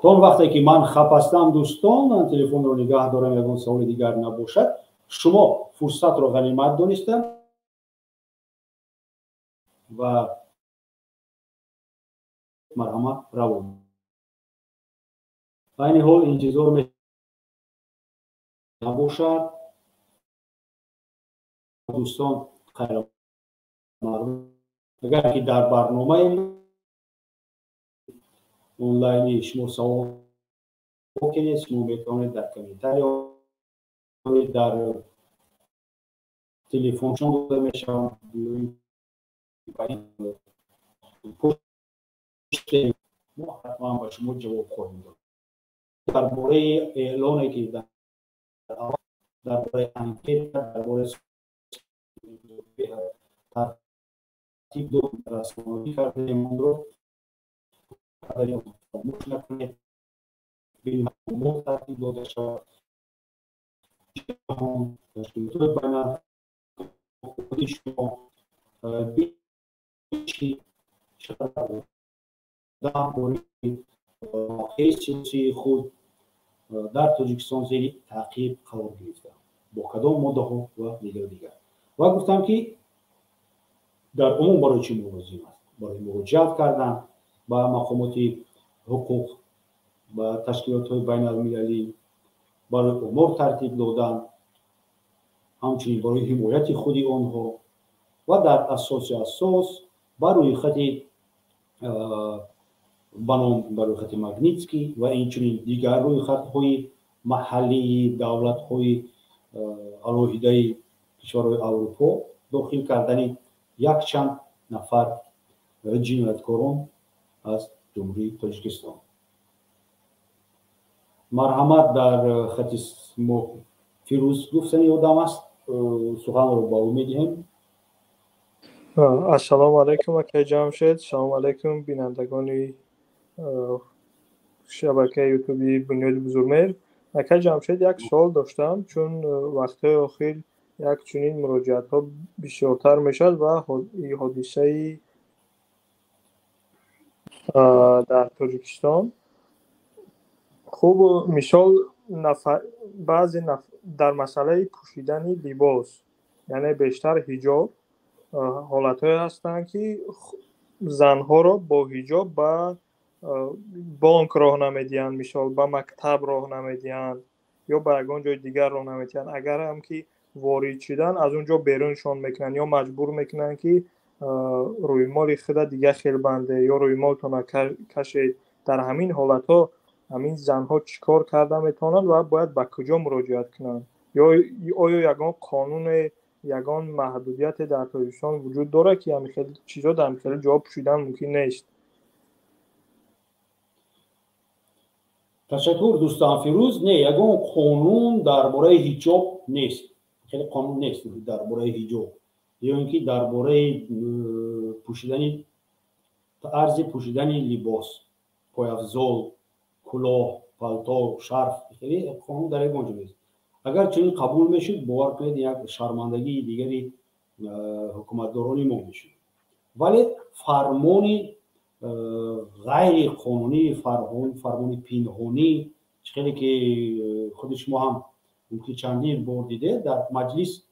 تا وقتی که من خپ هستم دوستان تلفن رو نگاه دارم، یگان سوال دیگر نباشد شما فرصت رو غنیمت دانستن و مرحمت روان. این حال انتظار نباشد دوستان خیر مردم اگر که در برنامه онлайни шумо савол کنید شما میتونید در کامنتاری یا در تلفن شما داده میشم پشت ما حتما با شما جواب خواهیم داد. درباره اعلانی که درباره انکیت درباره ترتیب دو رسانه‌ای کردیم اون رو فراموش نکنید. بین حکومت ترتیب داده شود جهان تشکیلات بین خودی شما بیشی شد درباره واقعی سیاسی خود در تاجیکستان زیر تعقیب قرار گرفته با کدام ماده ها و دیگر و گفتم که در عموم برای چی ملازم است؟ برای مراجعت کردن با مقامات حقوق، با تشکیلات های بین المللی، برای امور ترتیب دادن، همچنین برای حمایت خودی آنها و در اساس برای خط بنام برای خط ماگنیتسکی و اینچنین دیگر روی خط های محلی دولت های علاهده کشورهای اروپا داخل کردن یک چند نفر جنایتکاران از جمهوری تاجیکستان. مرحمت در خط فیروز گفتنی آدم است، سخن رو با او میدیم. السلام علیکم اکای جمشید. سلام علیکم بینندگان شبکه یوتیوبی بنیاد بزرگمهر. اکای جمشید یک سوال داشتم چون وقتی اخیر یک چنین مراجعت ها بسیارتر میشد و حادثه در تاجیکستان خوب مثال بعضی در مسئله پوشیدن لباس یعنی بیشتر حجاب حالت‌هایی هستند که زنها را با حجاب به بانک راه نمیدین، مثال به مکتب راه نمیدین یا به یگان جای دیگر راه نمیدین. اگر هم که وارد شدن از اونجا بیرونشان میکنن یا مجبور میکنن که روی مال خود دیگه خیل بنده یا روی مالتون کشید. در همین حالت‌ها همین زنها چیکار کرده میتونن و باید به کجا مراجعت کنن؟ یا آیا یگان قانون یگان محدودیت در تاجیکستان وجود داره که همین خیلی چیزا در خیلی جواب پوشیدن ممکن نیست. تشکر دوستان فیروز. نه یگان قانون درباره حجاب نیست، خیلی قانون نیست درباره حجاب یا اینکه درباره پوشیدن عرض پوشیدن لباس، پایافزال، کلاه، پالتو، شرف، خیلی قانون در اینجا نیست. اگر چنین قبول میشد باور کنید یک شرمندگی دیگری حکومتداران ما میشد. ولی فرمان غیر قانونی، فرمان پنهانی خیلی که خود شما هم ممکن چندین بار دیده در مجلس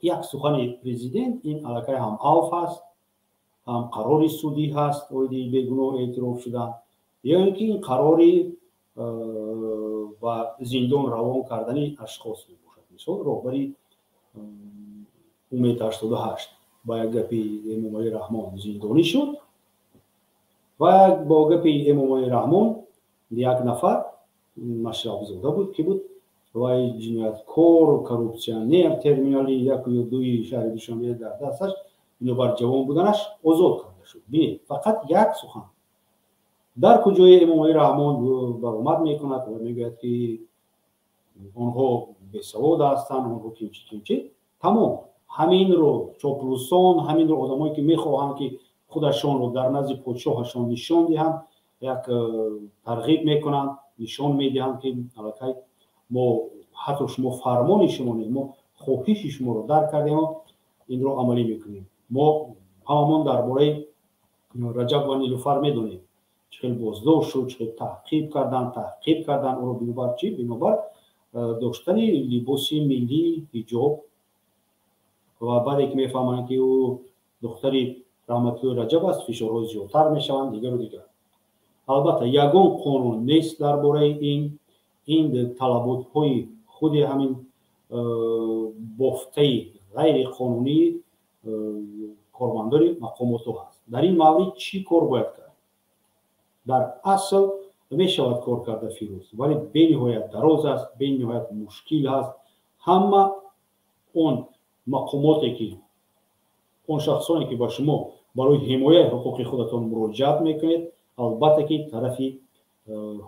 یک سخن پرزیدنت این علاقه هم عفو هست، هم قرار سودی هست اویدی بگناه اعتراف شدن، یا اینکه این قراری و زندان روان کردن اشخاص می باشد. مثال راهبری امید 88 با یک گپی امام علی رحمان زندانی شد و با گپی امام علی رحمان یک نفر مشرف زاده بود که بود و جنایتکار کروپسیونر ترمینالی یک یا دوی شهر دوشنبه در دستش اینو بر جوان بودنش آزاد کرده شد. ببینید فقط یک سخن در کجای امام علی رحمان برآمد میکند و میگوید که آنها بیسواد هستند، آنها کیمچی تمام همین رو چاپلوسان، همین رو آدمایی که میخواهند که خودشان رو در نزد پادشاهشان نشان دهند یک ترغیب میکنند، نشان میدهند که البته ما حتی شما فرمان شما نه، ما خواهش شما رو درک کردیم و این رو عملی میکنیم. ما هممون درباره رجب و نیلوفر میدونیم چه بازداشت شد، چه تحقیق کردن اون رو بنابر چی؟ بنابر داشتن لباس ملی حجاب و بعد که میفهمند که او دختری رحمت‌الله رجب است فشارهای زیادتر میشوند دیگر و دیگر. البته یگان قانون نیست درباره این طلبات های خود همین بافته غیر قانونی کارمندان مقامات هست. در این مورد چی کار باید کرد؟ در اصل میشود کار کرده فیروز، ولی به نهایت دراز است، به نهایت مشکل است. همه اون مقاماتی که اون شخصانی که با شما برای حمایت حقوق خودتان مراجعت میکنید البته که طرفی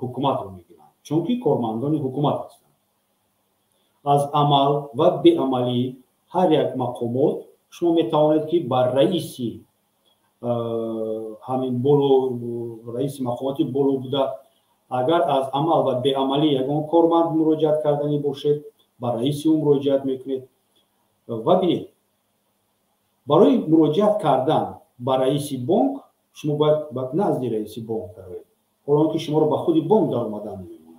حکومت رو میگیرند، چون که کارمندان حکومت هستند. از عمل و بی‌عملی هر یک مقامات شما میتوانید که بر رئیسی همین بولو رئیس مقامات بولو بوده اگر از عمل و بی‌عملی یگان کارمند مراجعت کردنی باشد بر رئیس اون مراجعت میکنید و ببینید برای مراجعت کردن بر رئیس بانک شما باید نزد رئیس بانک بروید، حالا که شما رو به خود بانک در اومدن نمیمونه.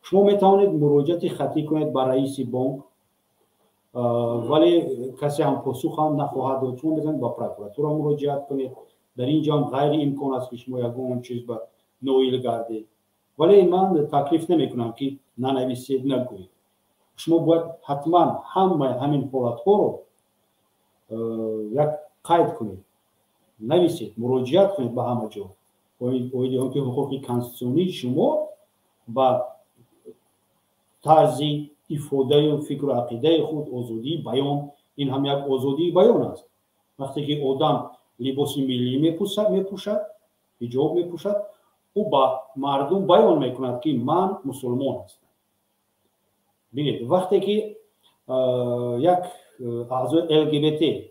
شما میتوانید مراجعت خطی کنید بر رئیس بانک ولی کسی هم پاسخ هم نخواهد داد، شما بزنید با پروکراتور مراجعت کنید. در اینجا هم غیر امکان است که شما یگان چیز به نویل گردید، ولی من تکلیف نمی کنم که ننویسید نگویید. شما باید حتما همین حالت ها رو یک قید کنید، نویسید، مراجعت کنید به همه جا. باید که حقوق کانستیتوشنی شما با طرز ifade و فکر و عقیده خود آزادی بیان، این هم یک آزادی بیان است. وقتی که آدم لباس ملی میپوشد، حجاب میپوشد، او با مردم بیان میکند که من مسلمان هستم. ببینید وقتی که یک اعضای LGBT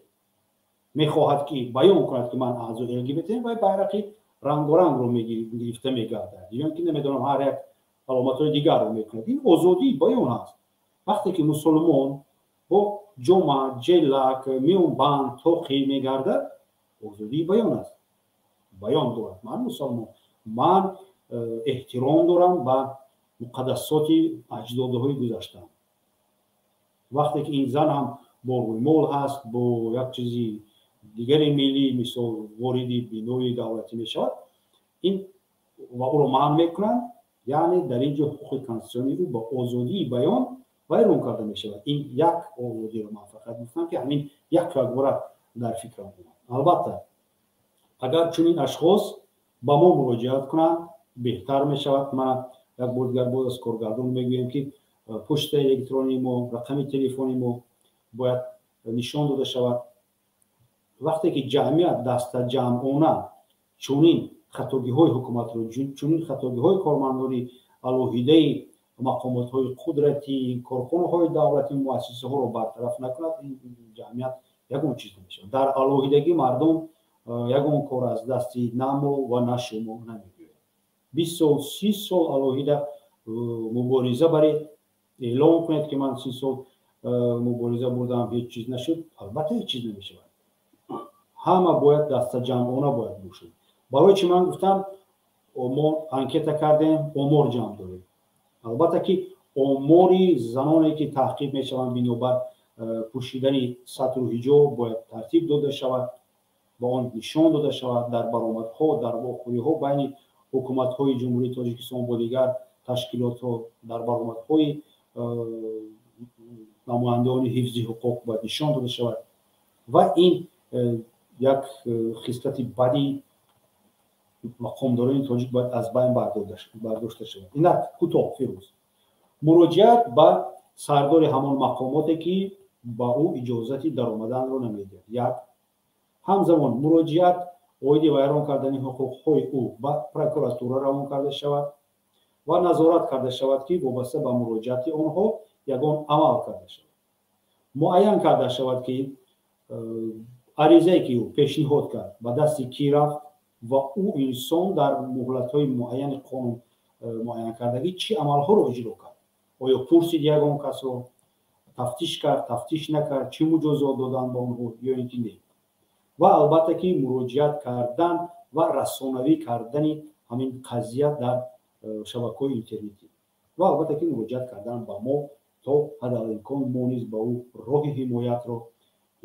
میخواهد که بیان کند که من اعضای LGBT و بیرقی رنگ و رنگ رو گرفته میگردد، یا که نمیدونم هر یک علامت‌های دیگر رو میکند، این آزادی بیان است. وقتی که مسلمان با جمعه، جلک، میون بند، توقی میگردد، آزادی بیان است. بیان دارد من مسلمان، من احترام دارم به مقدسات اجدادهای گذشتم. وقتی که این زن هم با رویمال هست، با یک چیزی دیگری ملی مثل واردی بینوی دولتی میشود، این و او رو مهم میکنن، یعنی در اینجا حقوق کانستیتوشنی رو با آزادی بیان بیرون کرده میشود. این یک آزادی رو من فقط گفتم که همین یک رگوره در فکرم بود. البته اگر چنین اشخاص با ما مراجعت کنند بهتر میشود. من یک بار دیگر باز از کارگردان میگویم که پشت الکترونی ما، رقم تلفنی ما باید нишон дода шавад. вақте ки ҷамъият дастаҷамъона чунин хатогиҳои ҳукуматро, чунин хатогиҳои кормандони алоҳидаи мақомотҳои қудратӣ, корхонаҳои давлатӣ, муассисаҳоро бартараф накунад, ин ҷамъият ягон чиз намешавад. дар алоҳидагӣ мардум ягон кор аз дасти на мо ва на шумо намегӯяд. 20 сол 30 сол алоҳида мубориза баред, эълон кунед ки ман 30 сол мубориза бурдам, ҳеҷ чиз нашуд, албатта ҳеҷ чиз намешавад. ҳама бояд дастаҷамъона бояд бошад. барои чӣ ман гуфтам мо анкета кардем, омор ҷамъ дорем. албатта ки омори заноне ки таҳқиқ мешаванд бинобар пӯшидани сатру ҳиҷоб бояд тартиб дода шавад, ба он нишон дода шавад дар баромадҳо, дар вохӯриҳо байни ҳукуматҳои ҷумҳурии Тоҷикистон бо дигар ташкилотҳо, дар баромадҳои намояндагони ҳифзи ҳуқуқ бояд нишон дода шавад ва ин як хислати бади мақомдорони тоҷик бояд аз байн бардошта шавад. инак кӯтоҳ фирӯз муроҷиат ба сардори ҳамон мақомоте ки ба ӯ иҷозати даромаданро намедиҳад. як ҳамзамон муроҷиат оиди вайрон кардани ҳуқуқҳои ӯ ба прокуратура равон карда шавад ва назорат карда шавад ки вобаста ба муроҷиати онҳо ягон амал карда шавад. муайян карда шавад ки аризае ки ӯ пешниҳод кард ба дасти кӣ рафт ва ӯ инсон дар муҳлатҳои муайяни қонун муайян кардагӣ чӣ амалҳоро иҷро кард. оё пурсид ягон касро, тафтиш кард, тафтиш накард, чӣ муҷозот доданд ба онҳо ё ин ки не. ва албатта ки муроҷиат кардан ва расонавӣ кардани ҳамин қазия дар шабакаҳои интернетӣ ва албатта ки муроҷиат кардан ба мо то ҳадалимкон мо низ ба ӯ роҳи ҳимоятро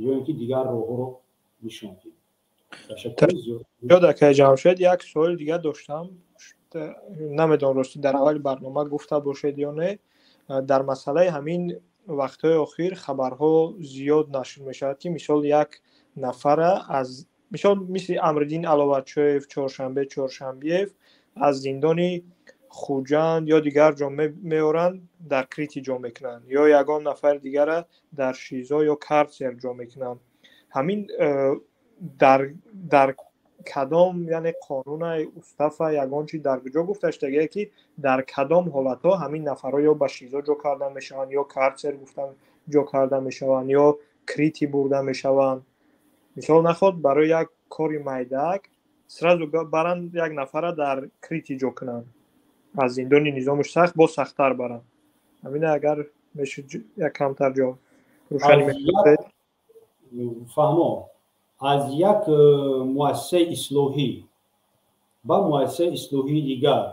ё ин ки дигар роҳҳоро нишон диҳем. ёдакай ҷамшед, як суоли дига доштам. намедонам рости дар аввали барнома гуфта бошед ё не. дар масъалаи ҳамин вақтҳои охир хабарҳо зиёд нашр мешавад ки мисол як нафара аз мисол мисли Амриддин Аловатшоев чоршанбиев аз зиндони Хуҷанд ё дигар ҷо меоранд, дар Крити ҷо мекунанд, ё ягон нафар дигара дар Шизо ё Карцер ҷо мекунанд. ҳамин дар кадом яъне қонунаи устафа ягон чи дар куҷо гуфта шудагие ки дар кадом ҳолатҳо ҳамин нафарҳо ё ба Шизо ҷо карда мешаванд ё Карцер гуфта ҷо карда мешаванд ё Крити бурда мешаванд. мисол наход барои як кори майдак сразу баранд як нафара дар Крити ҷо кунанд, аз зиндони низомиш сахт бо сахттар баранд. ҳамина агар мешуд як камтар ҷо рӯшанӣ мекунед. фаҳмо аз як муассисаи ислоҳӣ ба муассисаи ислоҳии дигар,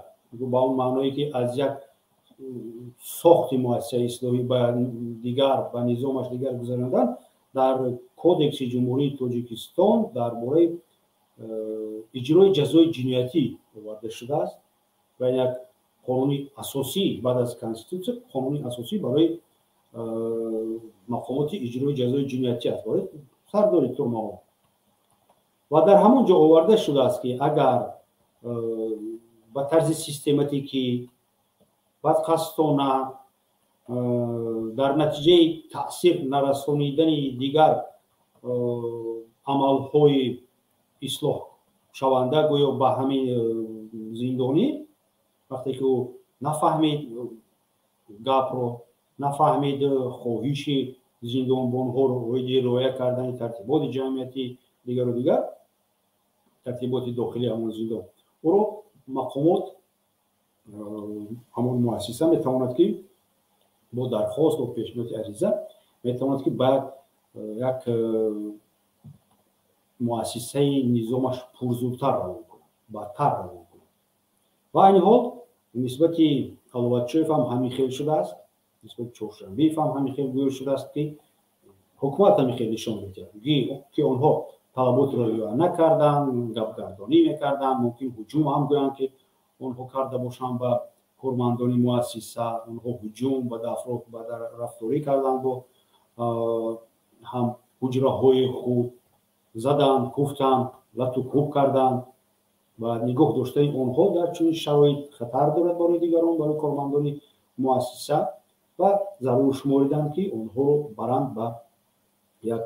ба он маъное ки аз як сохти муассисаи ислоҳӣ ба дигар, ба низомаш дигар гузаронидан, дар кодекси ҷумҳурии Тоҷикистон дар бораи иҷрои ҷазои ҷиноятӣ оварда шудааст ва як қонуни асосӣ баъд аз конститутсия қонуни асосӣ барои мақомоти иҷрои ҷазои ҷиноятӣ аст, барои сардори турмаҳо. ва дар ҳамон ҷо оварда шудааст ки агар ба тарзи систематикӣ бадқасдона дар натиҷаи таъсир нарасонидани дигар амалҳои ислоҳшаванда гӯё ба ҳамин зиндонӣ, вақте ки ӯ нафаҳмид гапро, нафаҳмид хоҳиши зиндонбонҳоро оиди риоя кардани тартиботи ҷамъиятӣ дигару дигар тартиботи дохилии ҳамон зиндон, ӯро мақомот ҳамон муассиса метавонад ки бо дархост бо пешниҳоди ариза метавонад ки ба як муассисаи низомаш пурзуртар равон кунад, баъдтар равон кунад. ва айни ҳол нисбати Аловатшоев ҳам ҳамин хел шудааст, нисбати Чоршанбиев ҳам ҳамин хел гӯё шудааст ки ҳукумат ҳамин хел нишон медиҳад ки онҳо талаботро риоя накарданд, гапгардонӣ мекарданд, мумкин ҳуҷум ҳам гӯянд ки онҳо карда бошанд ба кормандони муассиса, онҳо ҳуҷум ба рафторӣ карданд бо ҳам ҳуҷраҳои худ, заданд, куфтанд, лату кӯб карданд ва нигоҳ доштани онҳо дар чунин шароит хатар дорад барои дигарон, барои кормандони муассиса ва зарур шумориданд ки онҳоро баранд ба یک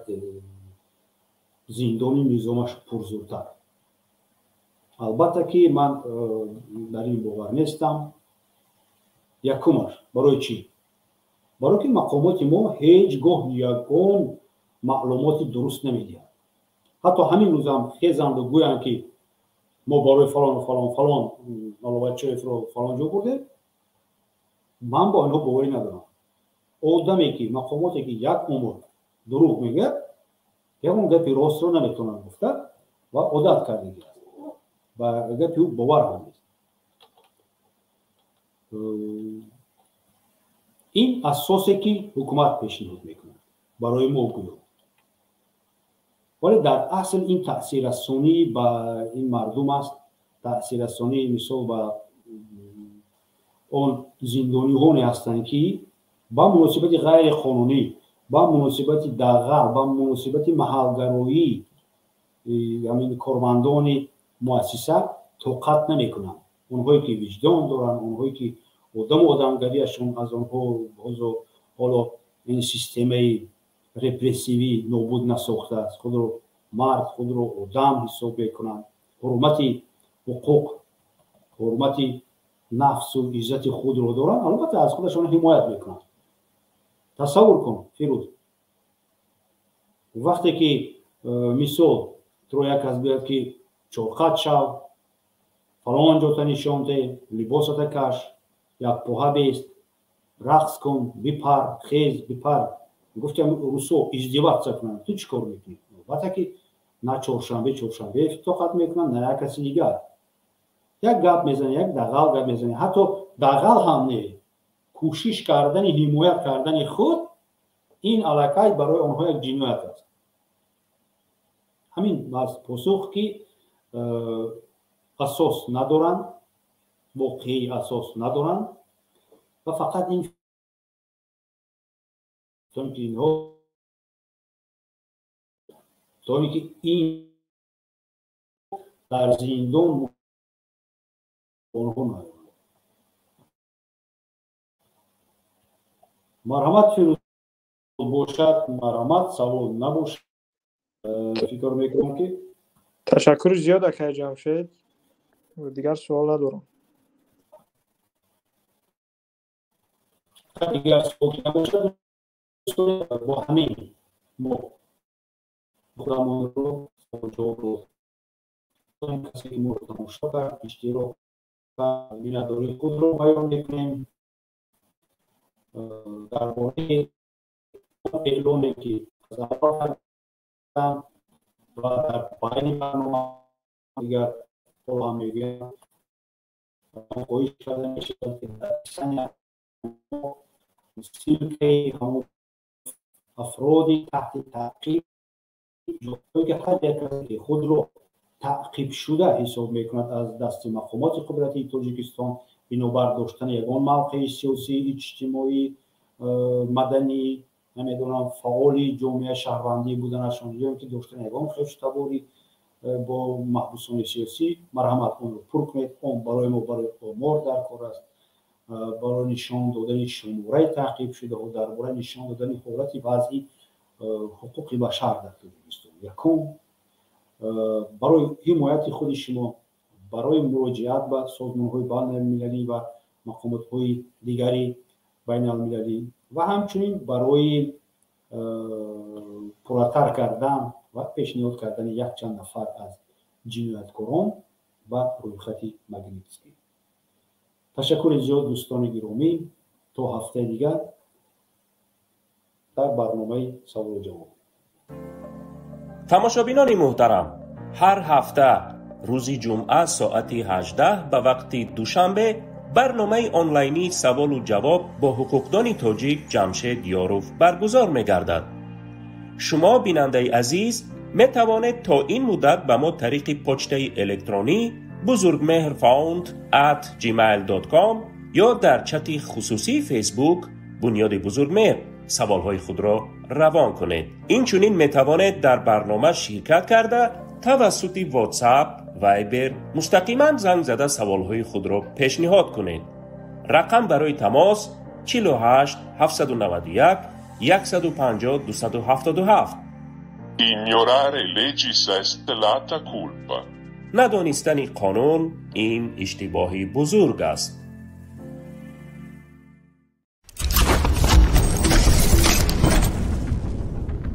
زندانی نظامش پرزورتر. البته که من در این باور نیستم. یکمش برای چی؟ برای که مقامات ما هیچگاه یگان معلومات درست نمیدهند. حتی همین روز هم خیزند و گویند که ما برای فلان و فلان فلان ملوچه رو فلان جا برده. من با اینها باوری ندارم. آدمی که مقاماتی که یک عمر دروغ میگه یک اون گپی راست رو نمیتونن گفته و عادت کردگی است و گپی او باور هم نیست. این اساسی که حکومت پیشنهاد میکنه برای ما گویا. ولی در اصل این تأثیر رسانی با این مردم است. تأثیر رسانی مثل با اون زندانی هایی هستند که با مناسبت غیر قانونی، با مناسبت دغل، با مناسبت محلگرایی همین کارمندان مؤسسه طاقت نمیکنند. اونهایی که وجدان دارن، اونهایی که آدمگریشون از اونها حالا این سیستم رپرسیوی نابود نساخته است، خود رو مرد، خود رو آدم حساب میکنند، حرمت حقوق، حرمت نفس و عزت خود رو دارن، البته از خودشون حمایت میکنند. تصور کن فیروز، وقتی که مثال تو یک از بیاد که چوقت شو، فلان جاتا نشان ده، لباستا کش، یک پوها بیست، رقص کن، بپر، خیز، بپر. گفتم روسو ازدواج کنن، تو چی کار میکنی؟ وقتی که نه چهارشنبه افتخاط میکنن، نه یک کسی دیگر. یک گپ میزنی، یک دغل گپ میزنی، حتی دغل هم نه، کوشش کردن حمایت کردن خود، این علاقه برای آنها یک جنایت است. همین از پاسخ که اساس ندارن، واقعی اساس ندارن و فقط این طوری که اینها طوری که این در زندان آنها ندارن. مرحمت فیروز باشد، مرحمت سوال نباشد. فکر میکنم که تشکر زیاد اکای جمشید. دیگر سوال ندارم. دیگر سوال نباشد. با همین ما خودمون رو جواب رو کسی که ما رو تماشا کرد اشتی رو و بیناداری خود رو بیان میکنیم. درباره اعلانی که از اول کردم و در پایین برنامه دیگر با میگم کوشش کرده میشه که در سنه سیلکه همون افرادی تحت تعقیب جایی که هر یک کسی خود رو تعقیب شده حساب میکند از دست مقامات قدرتی تاجیکستان بنابر داشتن یگان موقع سیاسی، اجتماعی، مدنی، نمیدونم فعالی جامعه شهروندی بودنشان یا که داشتن یگان خوش‌تباری با محبوسان سیاسی، مرحمت اون رو پر کنید. اون برای ما برای آمار در کار است، برای نشان دادن شماره تعقیب شده و درباره نشان دادن حالت وضعی حقوق بشر در تاجیکستان. یکم برای حمایت خود شما، برای مراجعت به سازمان‌های بین‌المللی و مقامات‌های دیگری بین‌المللی و همچنین برای پرتر کردن و پیشنهاد کردن یک چند نفر از جنایتکاران و رویخط مگنیتسکی. تشکر زیاد دوستان گرامی. تا هفته دیگر در برنامه سوال و جواب. تماشابینان محترم، هر هفته روزی جمعه ساعت 18 به وقت دوشنبه برنامه آنلاینی سوال و جواب با حقوقدان تاجیک جمشید یاروف برگزار می گردد. شما بیننده عزیز می توانید تا این مدت به ما طریق پوسته الکترونی buzurgmehrfound@gmail.com یا در چت خصوصی فیسبوک بنیاد بزرگمهر سوالهای خود را روان کنید. این چنین می توانید در برنامه شرکت کرده توسط واتساپ، وایبر مستقیما زنگ زده سوالهای خود را پیشنهاد کنید. رقم برای تماس 48 791 150 277 Ignorare legis est lata culpa. ندانستن قانون این اشتباهی بزرگ است.